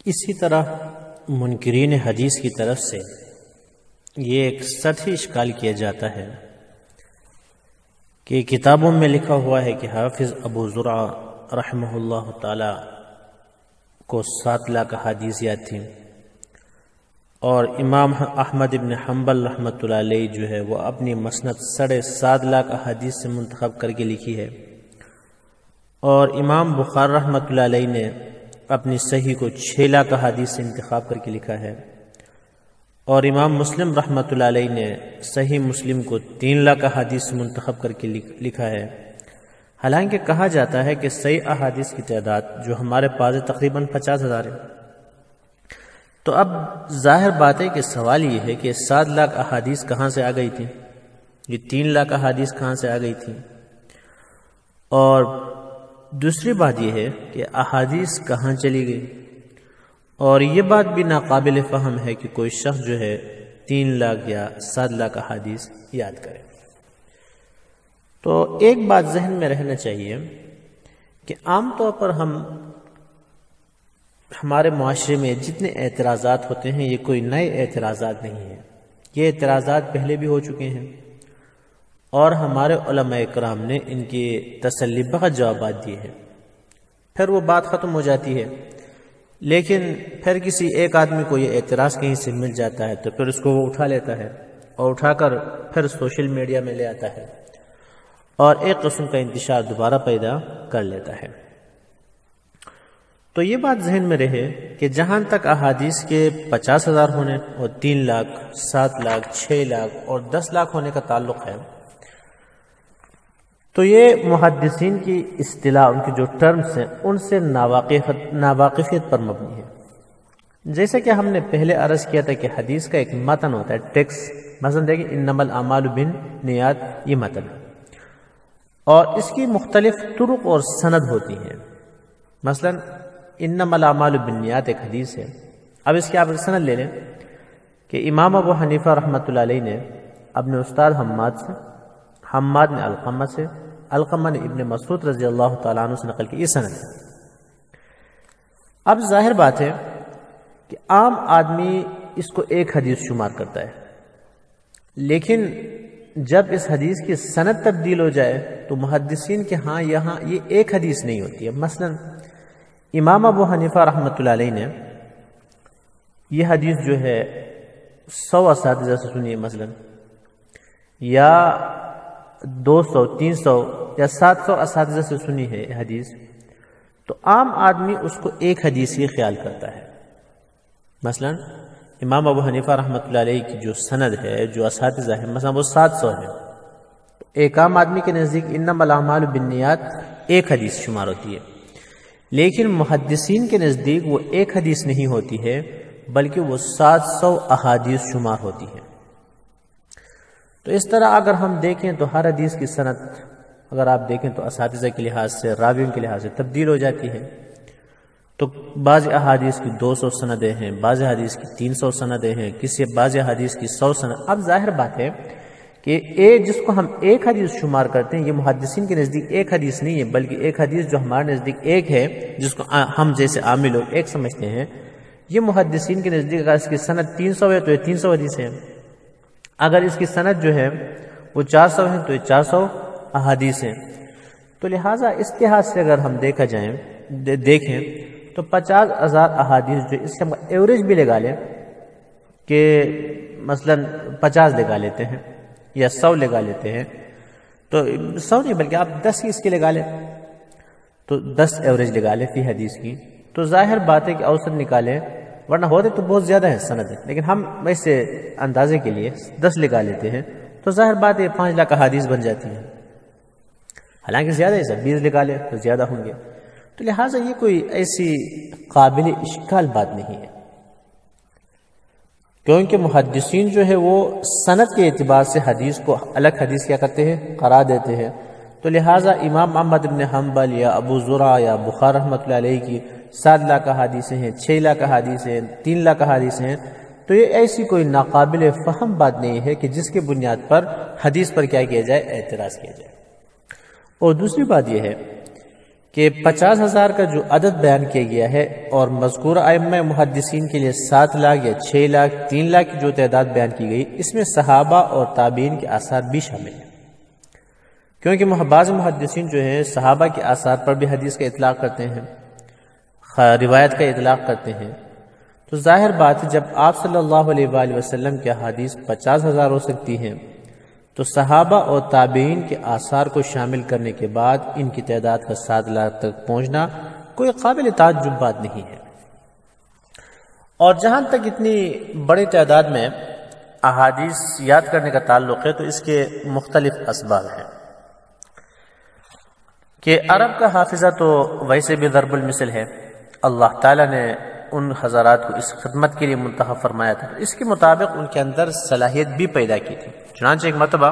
اسی طرح منکرین حدیث کی طرف سے یہ ایک سطحی اشکال کیا جاتا ہے کہ کتابوں میں لکھا ہوا ہے کہ حافظ ابو زرع رحمہ اللہ تعالی کو 7 لاکھ احادیث یاد تھیں، اور امام احمد ابن حنبل رحمۃ اللہ علیہ جو ہے وہ اپنی مسند 7.5 لاکھ احادیث سے منتخب کر کے لکھی ہے، اور امام بخاری رحمۃ اللہ علیہ نے اپنی صحیح کو 6 لاکھ احادیث سے انتخاب کر کے لکھا ہے، اور امام مسلم رحمۃ اللہ علیہ نے صحیح مسلم کو 3 لاکھ احادیث سے منتخب کر کے لکھا ہے۔ حالانکہ کہا جاتا ہے کہ صحیح احادیث کی تعداد جو ہمارے پاس تقریباً 50,000 ہے۔ تو اب ظاہر بات ہے کہ سوال یہ ہے کہ 7 لاکھ احادیث کہاں سے آ گئی تھی، یہ 3 لاکھ احادیث کہاں سے آ گئی تھی، اور دوسری بات یہ ہے کہ احادیث کہاں چلی گئی، اور یہ بات بھی ناقابل فہم ہے کہ کوئی شخص جو ہے 3 لاکھ یا 7 لاکھ احادیث یاد کرے۔ تو ایک بات ذہن میں رہنا چاہیے کہ عام طور پر ہمارے معاشرے میں جتنے اعتراضات ہوتے ہیں یہ کوئی نئے اعتراضات نہیں ہیں، یہ اعتراضات پہلے بھی ہو چکے ہیں، اور ہمارے علماء اکرام نے ان کے تسلی بخش جوابات دیے ہیں، پھر وہ بات ختم ہو جاتی ہے۔ لیکن پھر کسی ایک آدمی کو یہ اعتراض کہیں سے مل جاتا ہے تو پھر اس کو وہ اٹھا لیتا ہے اور اٹھا کر پھر سوشل میڈیا میں لے آتا ہے اور ایک قسم کا انتشار دوبارہ پیدا کر لیتا ہے۔ تو یہ بات ذہن میں رہے کہ جہاں تک احادیث کے 50,000 ہونے اور 3 لاکھ 7 لاکھ 6 لاکھ اور 10 لاکھ ہونے کا تعلق ہے، تو یہ محدثین کی اصطلاح، ان کی جو ٹرمز ہیں ان سے ناواقفیت پر مبنی ہے۔ جیسے کہ ہم نے پہلے عرض کیا تھا کہ حدیث کا ایک متن ہوتا ہے، ٹیکسٹ، مثلا دیکھیں انما الاعمال بالنیات، یہ متن ہے، اور اس کی مختلف طرق اور سند ہوتی ہیں۔ مثلا انما الاعمال بالنیات ایک حدیث ہے، اب اس کی آپ سند لے لیں کہ امام ابو حنیفہ رحمۃ اللہ علیہ نے اپنے استاد حماد سے، حماد نے علقمہ سے، علقمہ نے ابن مسعود رضی اللہ تعالیٰ عنہ سے نقل کی، یہ سند ہے۔ اب ظاہر بات ہے کہ عام آدمی اس کو ایک حدیث شمار کرتا ہے، لیکن جب اس حدیث کی سند تبدیل ہو جائے تو محدثین کے ہاں یہاں یہ ایک حدیث نہیں ہوتی ہے۔ مثلا امام ابو حنیفہ رحمۃ اللہ علیہ نے یہ حدیث جو ہے 100 اساتذہ سے سنی ہے، مثلا یا 200 300 یا 700 اساتذہ سے سنی ہے یہ حدیث، تو عام آدمی اس کو ایک حدیث ہی خیال کرتا ہے۔ مثلا امام ابو حنیفہ رحمۃ اللہ علیہ کی جو سند ہے، جو اساتذہ ہے، مثلا وہ 700 ہے، ایک عام آدمی کے نزدیک انما الاعمال بالنیات ایک حدیث شمار ہوتی ہے، لیکن محدثین کے نزدیک وہ ایک حدیث نہیں ہوتی ہے بلکہ وہ 700 احادیث شمار ہوتی ہے۔ تو اس طرح اگر ہم دیکھیں تو ہر حدیث کی سند اگر آپ دیکھیں تو اساتذہ کے لحاظ سے، راویوں کے لحاظ سے تبدیل ہو جاتی ہے۔ تو بعض احادیث کی 200 سندیں ہیں، بعض حدیث کی 300 سندیں ہیں، بعض حدیث کی 100 سند۔ اب ظاہر بات ہے کہ جس کو ہم ایک حدیث شمار کرتے ہیں، یہ محدثین کے نزدیک ایک حدیث نہیں ہے بلکہ ایک حدیث جو ہمارے نزدیک ایک ہے، جس کو ہم جیسے عامی لوگ ایک سمجھتے ہیں، یہ محدثین کے نزدیک اگر اس کی سند 300 ہے تو یہ 300 حدیث ہے، اگر اس کی سند جو ہے وہ 400 ہے تو یہ 400 احادیث ہیں۔ تو لہٰذا اس لحاظ سے اگر ہم دیکھیں تو 50,000 احادیث جو اس کا ایوریج بھی لگا لیں کہ مثلا 50 لگا لیتے ہیں یا 100 لگا لیتے ہیں، تو 100 نہیں بلکہ آپ 10 ہی اس کے لگا لیں، تو 10 ایوریج لگا لیں فی حدیث کی، تو ظاہر بات ہے کہ اوسط نکالیں، ورنہ ہوتے تو بہت زیادہ ہے سند ہے، لیکن ہم ویسے اندازے کے لیے 10 لگا لیتے ہیں، تو ظاہر بات ہے 5 لاکھ احادیث بن جاتی ہیں۔ حالانکہ زیادہ ہے، 20 لگا لیں تو زیادہ ہوں گے، تو لہٰذا یہ کوئی ایسی قابل اشکال بات نہیں ہے، کیونکہ محدثین جو ہے وہ سند کے اعتبار سے حدیث کو الگ حدیث کیا کرتے ہیں، قرار دیتے ہیں۔ تو لہٰذا امام احمد بن حنبل یا ابو زرع یا بخاری رحمۃ اللہ علیہ کی 7 لاکھ احادیث ہیں، 6 لاکھ احادیث ہیں، 3 لاکھ احادیث ہیں، تو یہ ایسی کوئی ناقابل فہم بات نہیں ہے کہ جس کے بنیاد پر حدیث پر کیا کیا جائے، اعتراض کیا جائے۔ اور دوسری بات یہ ہے کہ 50,000 کا جو عدد بیان کیا گیا ہے اور مذکورہ ائمہ محدثین کے لیے 7 لاکھ یا 6 لاکھ 3 لاکھ کی جو تعداد بیان کی گئی، اس میں صحابہ اور تابعین کے آثار بھی شامل ہیں، کیونکہ بعض محدثین جو ہیں صحابہ کے آثار پر بھی حدیث کا اطلاق کرتے ہیں، روایت کا اطلاق کرتے ہیں۔ تو ظاہر بات ہے جب آپ صلی اللہ علیہ وآلہ وسلم کی احادیث 50,000 ہو سکتی ہیں تو صحابہ اور تابعین کے آثار کو شامل کرنے کے بعد ان کی تعداد کا 7 لاکھ تک پہنچنا کوئی قابل تعجب بات نہیں ہے۔ اور جہاں تک اتنی بڑی تعداد میں احادیث یاد کرنے کا تعلق ہے تو اس کے مختلف اسباب ہیں کہ عرب کا حافظہ تو ویسے بھی ضرب المثل ہے، اللہ تعالیٰ نے ان حضرات کو اس خدمت کے لیے منتخب فرمایا تھا، اس کے مطابق ان کے اندر صلاحیت بھی پیدا کی تھی۔ چنانچہ ایک مرتبہ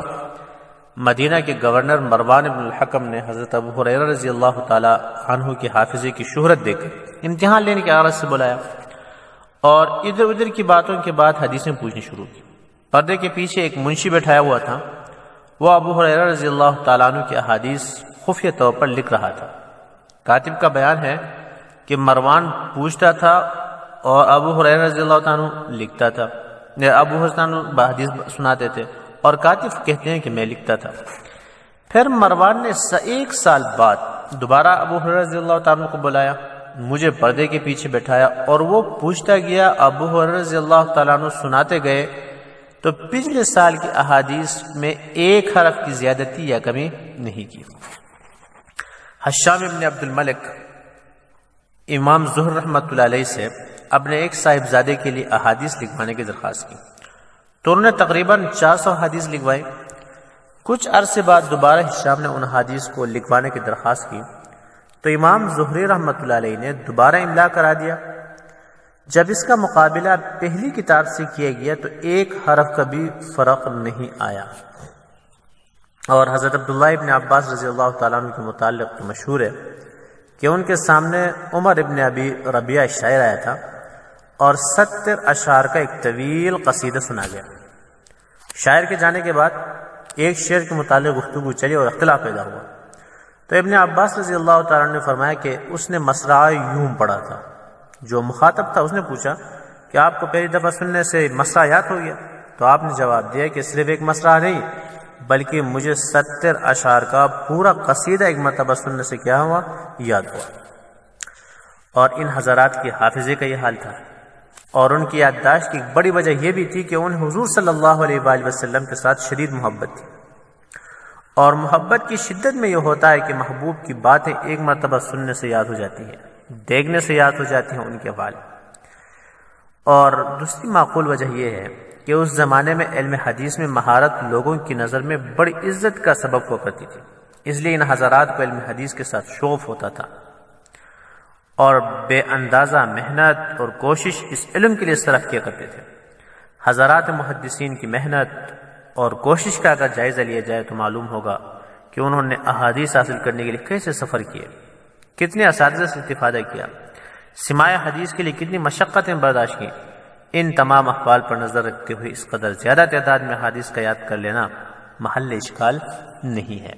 مدینہ کے گورنر مروان بن الحکم نے حضرت ابو ہریرہ رضی اللہ تعالی عنہ کے حافظے کی شہرت دیکھ کر امتحان لینے کے غرض سے بلایا اور ادھر ادھر کی باتوں کے بعد حدیثیں پوچھنی شروع کی۔ پردے کے پیچھے ایک منشی بیٹھایا ہوا تھا، وہ ابو ہریرہ رضی اللہ تعالیٰ عنہ کی احادیث خفیہ طور پر لکھ رہا تھا۔ کاتب کا بیان ہے کہ مروان پوچھتا تھا اور ابو ہریرہ رضی اللہ تعالیٰ عنہ لکھتا تھا، ابو ہریرہ حدیث سناتے تھے اور کاتب کہتے ہیں کہ میں لکھتا تھا۔ پھر مروان نے 1 سال بعد دوبارہ ابو ہریرہ رضی اللہ تعالیٰ عنہ کو بلایا، مجھے پردے کے پیچھے بٹھایا اور وہ پوچھتا گیا، ابو ہریرہ رضی اللہ تعالیٰ عنہ سناتے گئے تو پچھلے سال کی احادیث میں 1 حرف کی زیادتی یا کمی نہیں کی۔ حشام ابن عبد الملک امام زہر رحمۃ اللہ علیہ سے اپنے ایک صاحبزادے کے لیے احادیث لکھوانے کی درخواست کی تو انہوں نے تقریباً 400 حدیث لکھوائی۔ کچھ عرصے بعد دوبارہ حشام نے ان حدیث کو لکھوانے کی درخواست کی تو امام زہری رحمۃ اللہ علیہ نے دوبارہ املا کرا دیا۔ جب اس کا مقابلہ پہلی کتاب سے کیا گیا تو 1 حرف کا بھی فرق نہیں آیا۔ اور حضرت عبداللہ ابن عباس رضی اللہ تعالیٰ عنہ کے متعلق تو مشہور ہے کہ ان کے سامنے عمر ابن ابی ربیعہ شاعر آیا تھا اور 70 اشعار کا ایک طویل قصیدہ سنا گیا۔ شاعر کے جانے کے بعد ایک شعر کے متعلق گفتگو چلی اور اختلاف پیدا ہوا تو ابن عباس رضی اللہ تعالیٰ عنہ نے فرمایا کہ اس نے مصرع یوں پڑھا تھا۔ جو مخاطب تھا اس نے پوچھا کہ آپ کو پہلی دفعہ سننے سے مصرع یاد ہو گیا؟ تو آپ نے جواب دیا کہ صرف ایک مصرع نہیں بلکہ مجھے 70 اشعار کا پورا قصیدہ ایک مرتبہ سننے سے کیا ہوا؟ یاد ہوا۔ اور ان حضرات کے حافظے کا یہ حال تھا اور ان کی یادداشت کی ایک بڑی وجہ یہ بھی تھی کہ انہیں حضور صلی اللہ علیہ وآلہ وسلم کے ساتھ شدید محبت تھی، اور محبت کی شدت میں یہ ہوتا ہے کہ محبوب کی باتیں ایک مرتبہ سننے سے یاد ہو جاتی ہیں، دیکھنے سے یاد ہو جاتی ہیں ان کے افعال۔ اور دوسری معقول وجہ یہ ہے کہ اس زمانے میں علم حدیث میں مہارت لوگوں کی نظر میں بڑی عزت کا سبب ہوا کرتی تھی، اس لیے ان حضرات کو علم حدیث کے ساتھ شوق ہوتا تھا اور بے اندازہ محنت اور کوشش اس علم کے لیے صرف کیا کرتے تھے۔ حضرات محدثین کی محنت اور کوشش کا اگر جائزہ لیا جائے تو معلوم ہوگا کہ انہوں نے احادیث حاصل کرنے کے لیے کیسے سفر کیے، کتنے اساتذہ سے استفادہ کیا، سماع حدیث کے لیے کتنی مشقتیں برداشت کی۔ ان تمام احوال پر نظر رکھتے ہوئے اس قدر زیادہ تعداد میں حدیث کا یاد کر لینا محل اشکال نہیں ہے۔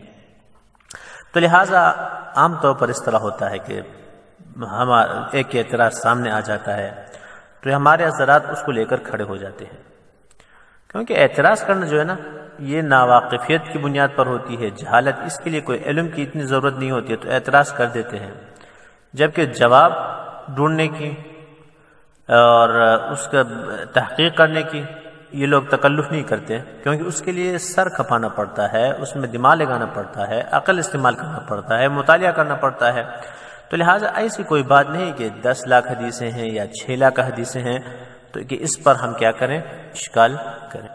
تو لہٰذا عام طور پر اس طرح ہوتا ہے کہ ایک اعتراض سامنے آ جاتا ہے تو ہمارے حضرات اس کو لے کر کھڑے ہو جاتے ہیں، کیونکہ اعتراض کرنا جو ہے نا یہ ناواقفیت کی بنیاد پر ہوتی ہے، جہالت، اس کے لیے کوئی علم کی اتنی ضرورت نہیں ہوتی ہے تو اعتراض کر دیتے ہیں، جبکہ جواب ڈھونڈنے کی اور اس کا تحقیق کرنے کی یہ لوگ تکلف نہیں کرتے، کیونکہ اس کے لیے سر کھپانا پڑتا ہے، اس میں دماغ لگانا پڑتا ہے، عقل استعمال کرنا پڑتا ہے، مطالعہ کرنا پڑتا ہے۔ تو لہٰذا ایسی کوئی بات نہیں کہ 10 لاکھ حدیثیں ہیں یا 6 لاکھ حدیثیں ہیں تو کہ اس پر ہم کیا کریں؟ اشکال کریں۔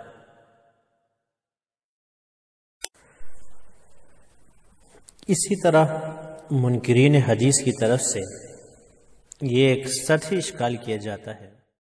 اسی طرح منکرین حدیث کی طرف سے یہ ایک سطحی اشکال کیا جاتا ہے